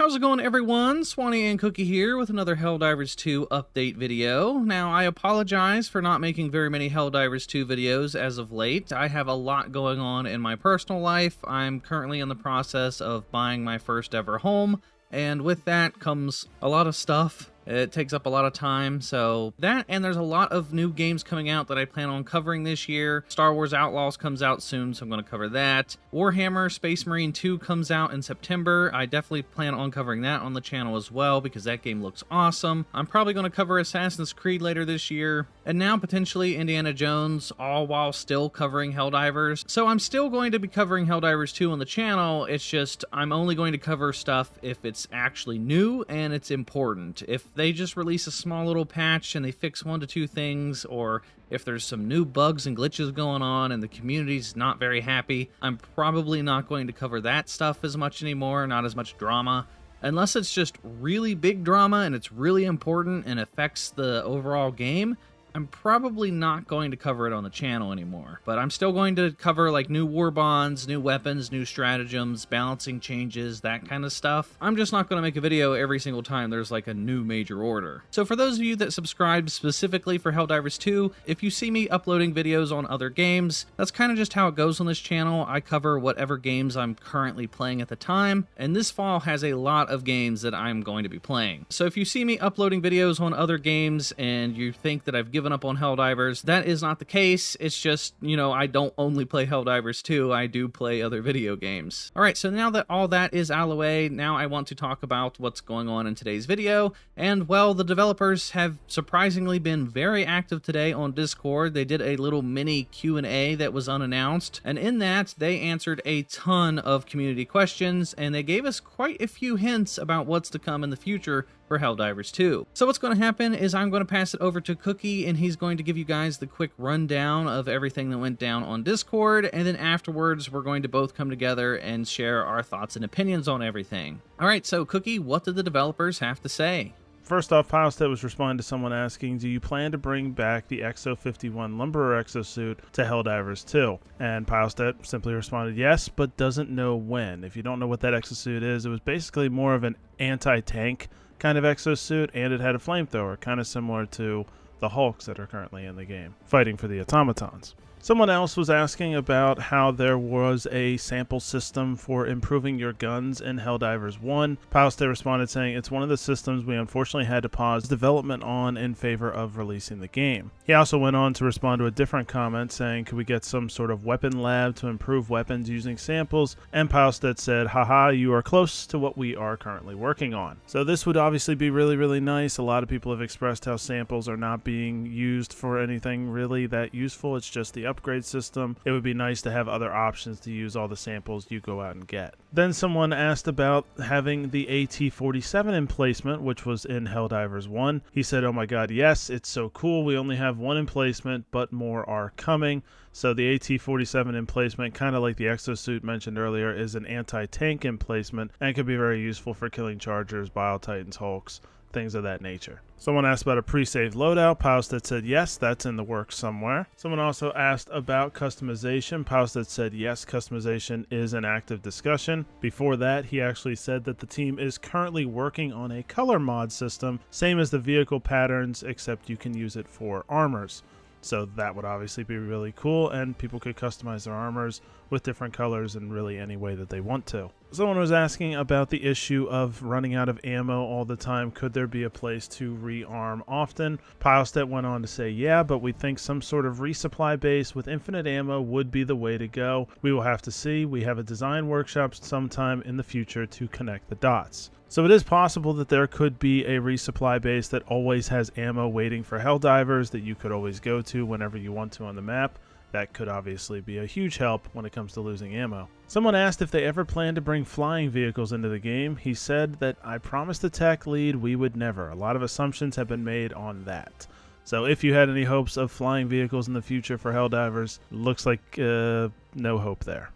How's it going, everyone? Swanee and Cookie here with another Helldivers 2 update video. Now, I apologize for not making very many Helldivers 2 videos as of late. I have a lot going on in my personal life. I'm currently in the process of buying my first ever home, and with that comes a lot of stuff. It takes up a lot of time, so that, and there's a lot of new games coming out that I plan on covering this year. Star Wars Outlaws comes out soon, so I'm going to cover that. Warhammer Space Marine 2 comes out in September. I definitely plan on covering that on the channel as well, because that game looks awesome. I'm probably going to cover Assassin's Creed later this year, and now potentially Indiana Jones, all while still covering Helldivers. So I'm still going to be covering Helldivers 2 on the channel, it's just I'm only going to cover stuff if it's actually new and it's important. If they just release a small little patch and they fix 1 to 2 things, or if there's some new bugs and glitches going on and the community's not very happy, I'm probably not going to cover that stuff as much anymore, not as much drama. Unless it's just really big drama and it's really important and affects the overall game, I'm probably not going to cover it on the channel anymore. But I'm still going to cover like new war bonds, new weapons, new stratagems, balancing changes, that kind of stuff. I'm just not going to make a video every single time there's like a new major order. So for those of you that subscribe specifically for Helldivers 2, if you see me uploading videos on other games, that's kind of just how it goes on this channel. I cover whatever games I'm currently playing at the time, and this fall has a lot of games that I'm going to be playing. So if you see me uploading videos on other games and you think that I've given up on Helldivers, that is not the case. It's just, you know, I don't only play Helldivers 2, I do play other video games. Alright, so now that all that is out of the way, now I want to talk about what's going on in today's video. And, well, the developers have surprisingly been very active today on Discord. They did a little mini Q&A that was unannounced, and in that, they answered a ton of community questions, and they gave us quite a few hints about what's to come in the future for Helldivers 2. So what's going to happen is I'm going to pass it over to Cookie, and he's going to give you guys the quick rundown of everything that went down on Discord, and then afterwards we're going to both come together and share our thoughts and opinions on everything. Alright, so Cookie, what did the developers have to say? First off, Pilestedt was responding to someone asking, do you plan to bring back the Exo-51 Lumberer exosuit to Helldivers 2? And Pilestedt simply responded, yes, but doesn't know when. If you don't know what that exosuit is, it was basically more of an anti-tank kind of exosuit, and it had a flamethrower, kind of similar to the Hulks that are currently in the game, fighting for the automatons. Someone else was asking about how there was a sample system for improving your guns in Helldivers 1. Pilestedt responded saying it's one of the systems we unfortunately had to pause development on in favor of releasing the game. He also went on to respond to a different comment saying, could we get some sort of weapon lab to improve weapons using samples? And Pilestedt said, haha, you are close to what we are currently working on. So this would obviously be really, really nice. A lot of people have expressed how samples are not being used for anything really that useful. It's just the upgrade system. It would be nice to have other options to use all the samples you go out and get. Then someone asked about having the AT-47 emplacement, which was in Helldivers 1. He said, oh my god, yes, it's so cool. We only have one emplacement, but more are coming. So the AT-47 emplacement, kind of like the exosuit mentioned earlier, is an anti-tank emplacement and can be very useful for killing Chargers, Bile-Titans, Hulks, things of that nature. Someone asked about a pre-saved loadout. Pilestedt said yes, that's in the works somewhere. Someone also asked about customization. Pilestedt said yes, customization is an active discussion. Before that, he actually said that the team is currently working on a color mod system, same as the vehicle patterns, except you can use it for armors. So that would obviously be really cool, and people could customize their armors with different colors in really any way that they want to. Someone was asking about the issue of running out of ammo all the time. Could there be a place to rearm often? Pilestedt went on to say, yeah, but we think some sort of resupply base with infinite ammo would be the way to go. We will have to see. We have a design workshop sometime in the future to connect the dots. So it is possible that there could be a resupply base that always has ammo waiting for Helldivers that you could always go to whenever you want to on the map. That could obviously be a huge help when it comes to losing ammo. Someone asked if they ever plan to bring flying vehicles into the game. He said that I promised the tech lead we would never. A lot of assumptions have been made on that. So if you had any hopes of flying vehicles in the future for Helldivers, looks like no hope there.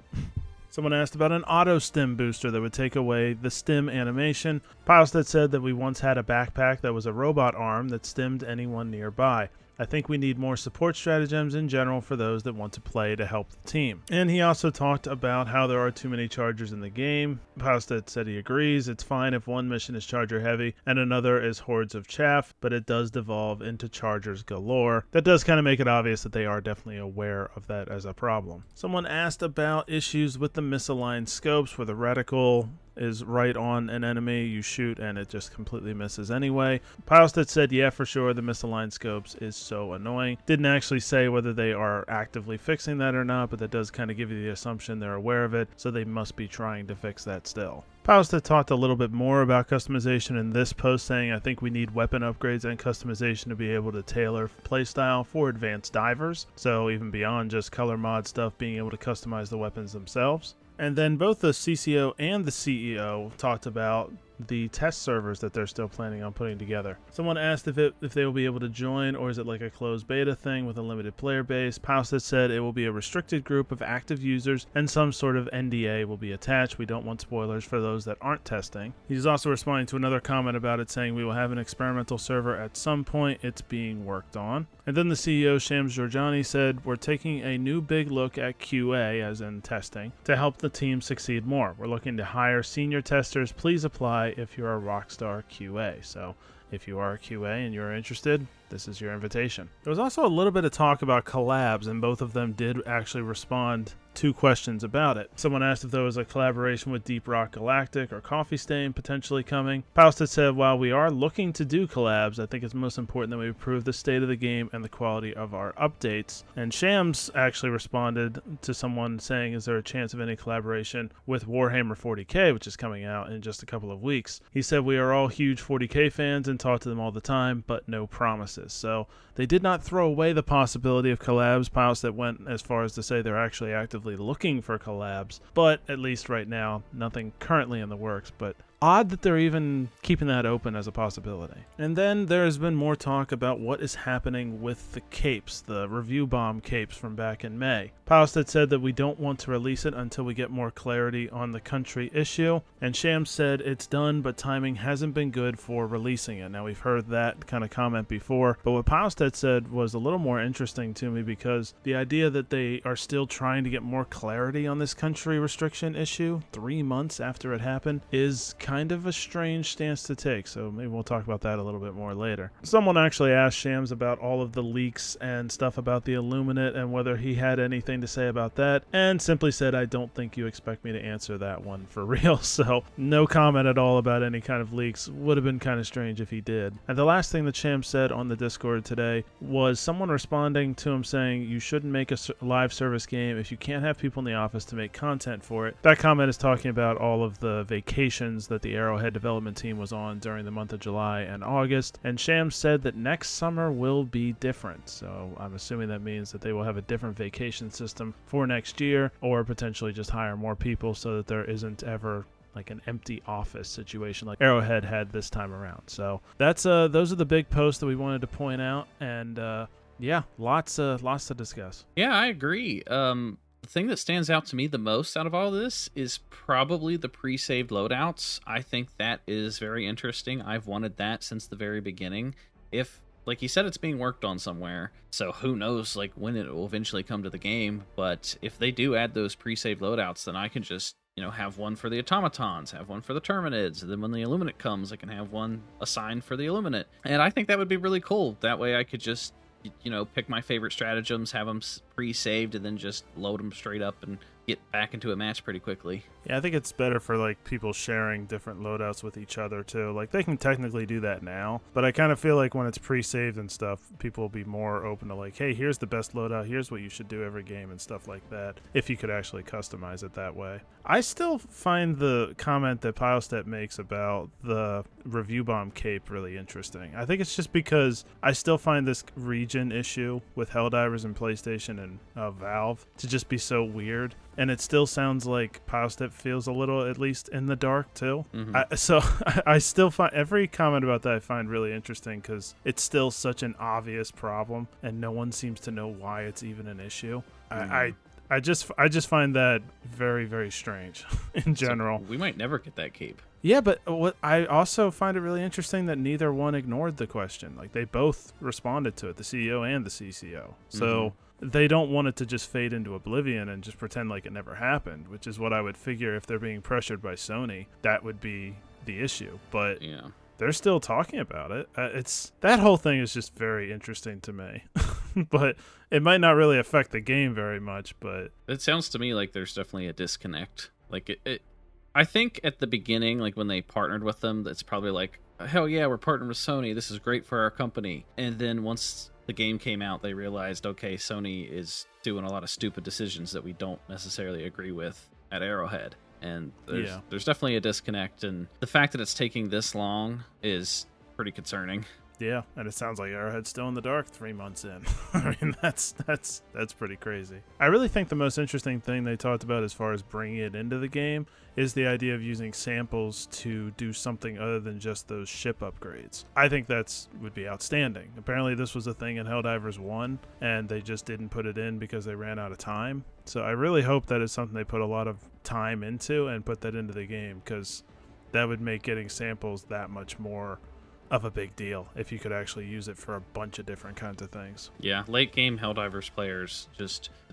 Someone asked about an auto stim booster that would take away the stim animation. Pilestedt said that we once had a backpack that was a robot arm that stimmed anyone nearby. I think we need more support stratagems in general for those that want to play to help the team. And he also talked about how there are too many chargers in the game. Pilestedt said he agrees. It's fine if one mission is charger heavy and another is hordes of chaff, but it does devolve into chargers galore. That does kind of make it obvious that they are definitely aware of that as a problem. Someone asked about issues with the misaligned scopes where the reticle is right on an enemy, you shoot and it just completely misses anyway. Pilestedt said, yeah, for sure, the misaligned scopes is so annoying. Didn't actually say whether they are actively fixing that or not, but that does kind of give you the assumption they're aware of it, so they must be trying to fix that still. Pilestedt talked a little bit more about customization in this post, saying, I think we need weapon upgrades and customization to be able to tailor playstyle for advanced divers, so even beyond just color mod stuff, being able to customize the weapons themselves. And then both the CCO and the CEO talked about the test servers that they're still planning on putting together. Someone asked if they will be able to join, or is it like a closed beta thing with a limited player base. Pilestedt said it will be a restricted group of active users and some sort of NDA will be attached. We don't want spoilers for those that aren't testing. He's also responding to another comment about it, saying we will have an experimental server at some point. It's being worked on. And then the CEO, Shams Jorjani, said we're taking a new big look at QA, as in testing, to help the team succeed more. We're looking to hire senior testers. Please apply if you're a rockstar QA. So if you are a QA and you're interested, this is your invitation. There was also a little bit of talk about collabs, and both of them did actually respond to questions about it. Someone asked if there was a collaboration with Deep Rock Galactic or Coffee Stain potentially coming. Pilestedt said, while we are looking to do collabs, I think it's most important that we improve the state of the game and the quality of our updates. And Shams actually responded to someone saying, is there a chance of any collaboration with Warhammer 40k, which is coming out in just a couple of weeks? He said, we are all huge 40k fans and talk to them all the time, but no promises. So they did not throw away the possibility of collabs. Pilestedt went as far as to say they're actually actively looking for collabs, but at least right now, nothing currently in the works, but odd that they're even keeping that open as a possibility. And then there has been more talk about what is happening with the capes, the review bomb capes from back in May. Pilestedt said that we don't want to release it until we get more clarity on the country issue, and Shams said it's done, but timing hasn't been good for releasing it. Now, we've heard that kind of comment before, but what Pilestedt said was a little more interesting to me, because the idea that they are still trying to get more clarity on this country restriction issue 3 months after it happened is kind of a strange stance to take, so maybe we'll talk about that a little bit more later. Someone actually asked Shams about all of the leaks and stuff about the Illuminate and whether he had anything to say about that, and simply said, I don't think you expect me to answer that one for real, so no comment at all about any kind of leaks. Would have been kind of strange if he did. And the last thing that Shams said on the Discord today was someone responding to him saying, you shouldn't make a live service game if you can't have people in the office to make content for it. That comment is talking about all of the vacations that the Arrowhead development team was on during the month of July and August, and Shams said that next summer will be different, so I'm assuming that means that they will have a different vacation system for next year, or potentially just hire more people so that there isn't ever like an empty office situation like Arrowhead had this time around. So that's those are the big posts that we wanted to point out, and yeah, lots to discuss. Yeah, I agree. The thing that stands out to me the most out of all this is probably the pre-saved loadouts. I think that is very interesting. I've wanted that since the very beginning. If, like you said, it's being worked on somewhere, so who knows like when it will eventually come to the game, but if they do add those pre-saved loadouts, then I can just, you know, have one for the automatons, have one for the terminids, and then when the Illuminate comes, I can have one assigned for the Illuminate. And I think that would be really cool. That way I could just, you know, pick my favorite stratagems, have them pre-saved, and then just load them straight up and get back into a match pretty quickly. Yeah, I think it's better for like people sharing different loadouts with each other too. Like they can technically do that now, but I kind of feel like when it's pre-saved and stuff, people will be more open to like, hey, here's the best loadout, here's what you should do every game and stuff like that, if you could actually customize it that way. I still find the comment that Pilestedt makes about the review bomb cape really interesting. I think it's just because I still find this region issue with Helldivers and PlayStation and Valve to just be so weird. And it still sounds like Pilestedt feels a little, at least, in the dark, too. Mm-hmm. I still find every comment about that I find really interesting because it's still such an obvious problem, and no one seems to know why it's even an issue. Mm-hmm. I just find that very, very strange in general. So we might never get that cape. Yeah, but what I also find it really interesting that neither one ignored the question. Like, they both responded to it, the CEO and the CCO. So they don't want it to just fade into oblivion and just pretend like it never happened, which is what I would figure if they're being pressured by Sony. That would be the issue. But Yeah. they're still talking about it. That whole thing is just very interesting to me. But it might not really affect the game very much. But it sounds to me like there's definitely a disconnect. Like I think at the beginning, like when they partnered with them, it's probably like, hell yeah, we're partnering with Sony. This is great for our company. And then once the game came out, they realized, okay, Sony is doing a lot of stupid decisions that we don't necessarily agree with at Arrowhead. And there's definitely a disconnect. And the fact that it's taking this long is pretty concerning. Yeah, and it sounds like Arrowhead's still in the dark 3 months in. I mean, that's pretty crazy. I really think the most interesting thing they talked about as far as bringing it into the game is the idea of using samples to do something other than just those ship upgrades. I think would be outstanding. Apparently this was a thing in Helldivers 1, and they just didn't put it in because they ran out of time. So I really hope that is something they put a lot of time into and put that into the game, because that would make getting samples that much more of a big deal if you could actually use it for a bunch of different kinds of things. Yeah, late game Helldivers players,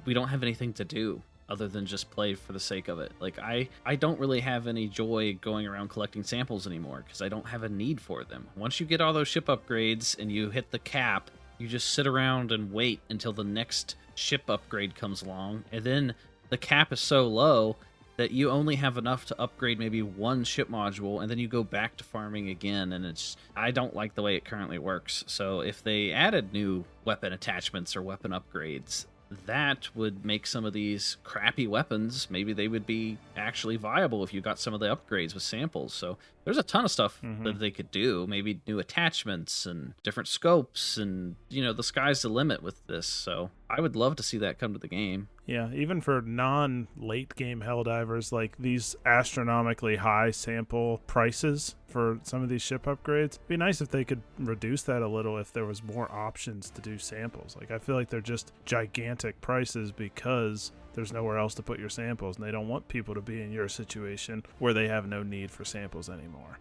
we don't have anything to do other than just play for the sake of it. Like, I don't really have any joy going around collecting samples anymore because I don't have a need for them. Once you get all those ship upgrades and you hit the cap, you just sit around and wait until the next ship upgrade comes along, and then the cap is so low that you only have enough to upgrade maybe one ship module, and then you go back to farming again, and I don't like the way it currently works. So if they added new weapon attachments or weapon upgrades, that would make some of these crappy weapons, maybe they would be actually viable if you got some of the upgrades with samples. So there's a ton of stuff that they could do, maybe new attachments and different scopes, and the sky's the limit with this. So I would love to see that come to the game. Yeah, even for non-late game Helldivers, like these astronomically high sample prices for some of these ship upgrades, it'd be nice if they could reduce that a little if there was more options to do samples. Like, I feel like they're just gigantic prices because there's nowhere else to put your samples, and they don't want people to be in your situation where they have no need for samples anymore.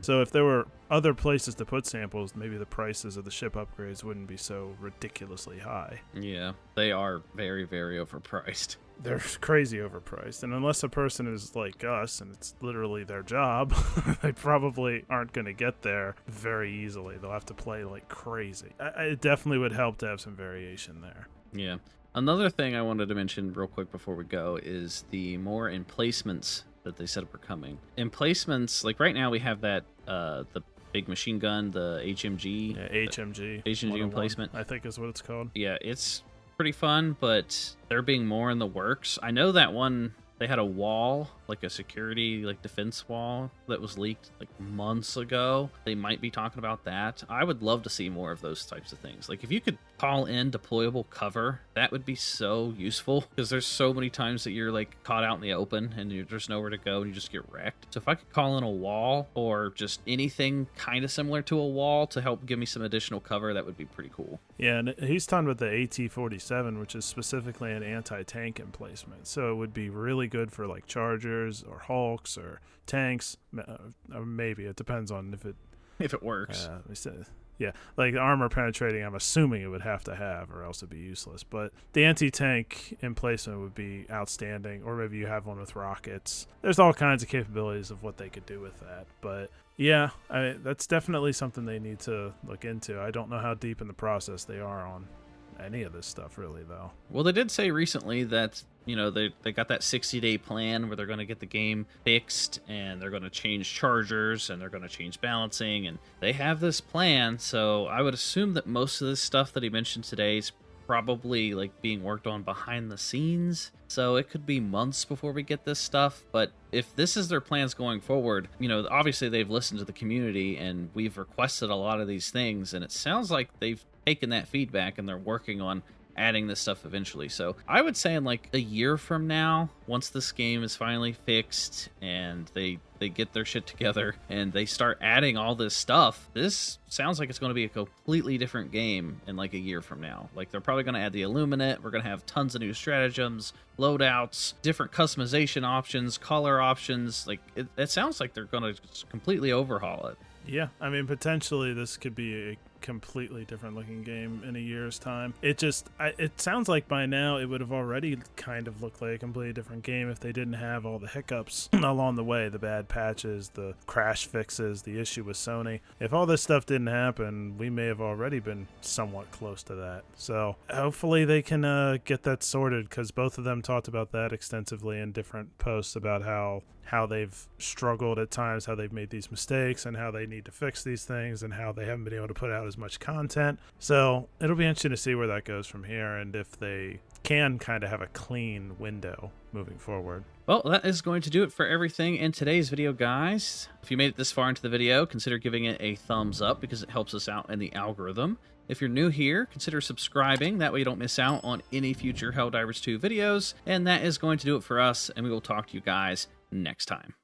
So if there were other places to put samples, maybe the prices of the ship upgrades wouldn't be so ridiculously high. Yeah, they are very, very overpriced. They're crazy overpriced, and unless a person is like us and it's literally their job, they probably aren't going to get there very easily. They'll have to play like crazy. It definitely would help to have some variation there. Yeah. Another thing I wanted to mention real quick before we go is the more emplacements that they said were coming. Emplacements, like right now we have that, the big machine gun, the HMG. Yeah, HMG. HMG emplacement. I think is what it's called. Yeah, it's pretty fun, but there being more in the works. I know that one, they had a wall, like a security, like defense wall that was leaked like months ago. They might be talking about that. I would love to see more of those types of things. Like, if you could call in deployable cover, that would be so useful, because there's so many times that you're like caught out in the open and there's nowhere to go and you just get wrecked. So if I could call in a wall or just anything kind of similar to a wall to help give me some additional cover, that would be pretty cool. Yeah, and he's talking about the AT-47, which is specifically an anti-tank emplacement. So it would be really good for like Chargers or Hulks or tanks. Or maybe it depends on if it works. Yeah, like armor penetrating, I'm assuming it would have to have, or else it'd be useless. But the anti-tank emplacement would be outstanding, or maybe you have one with rockets. There's all kinds of capabilities of what they could do with that. But yeah, that's definitely something they need to look into. I don't know how deep in the process they are on any of this stuff, really, though. Well, they did say recently that they got that 60-day plan where they're going to get the game fixed, and they're going to change chargers, and they're going to change balancing, and they have this plan. So I would assume that most of this stuff that he mentioned today is probably like being worked on behind the scenes. So it could be months before we get this stuff. But if this is their plans going forward, obviously they've listened to the community, and we've requested a lot of these things, and it sounds like they've taken that feedback and they're working on adding this stuff eventually. So I would say in like a year from now, once this game is finally fixed and they get their shit together and they start adding all this stuff, this sounds like it's going to be a completely different game in like a year from now. Like they're probably going to add the Illuminate. We're going to have tons of new stratagems, loadouts, different customization options, color options. Like it sounds like they're going to completely overhaul it. Yeah, I mean, potentially this could be a completely different looking game in a year's time. It sounds like by now it would have already kind of looked like a completely different game if they didn't have all the hiccups along the way, the bad patches, the crash fixes, the issue with Sony. If all this stuff didn't happen, we may have already been somewhat close to that. So hopefully they can get that sorted, because both of them talked about that extensively in different posts about how they've struggled at times, how they've made these mistakes, and how they need to fix these things, and how they haven't been able to put out as much content. So it'll be interesting to see where that goes from here, and if they can kind of have a clean window moving forward. Well, that is going to do it for everything in today's video, guys. If you made it this far into the video, consider giving it a thumbs up because it helps us out in the algorithm. If you're new here, consider subscribing. That way you don't miss out on any future Helldivers 2 videos. And that is going to do it for us, and we will talk to you guys next time.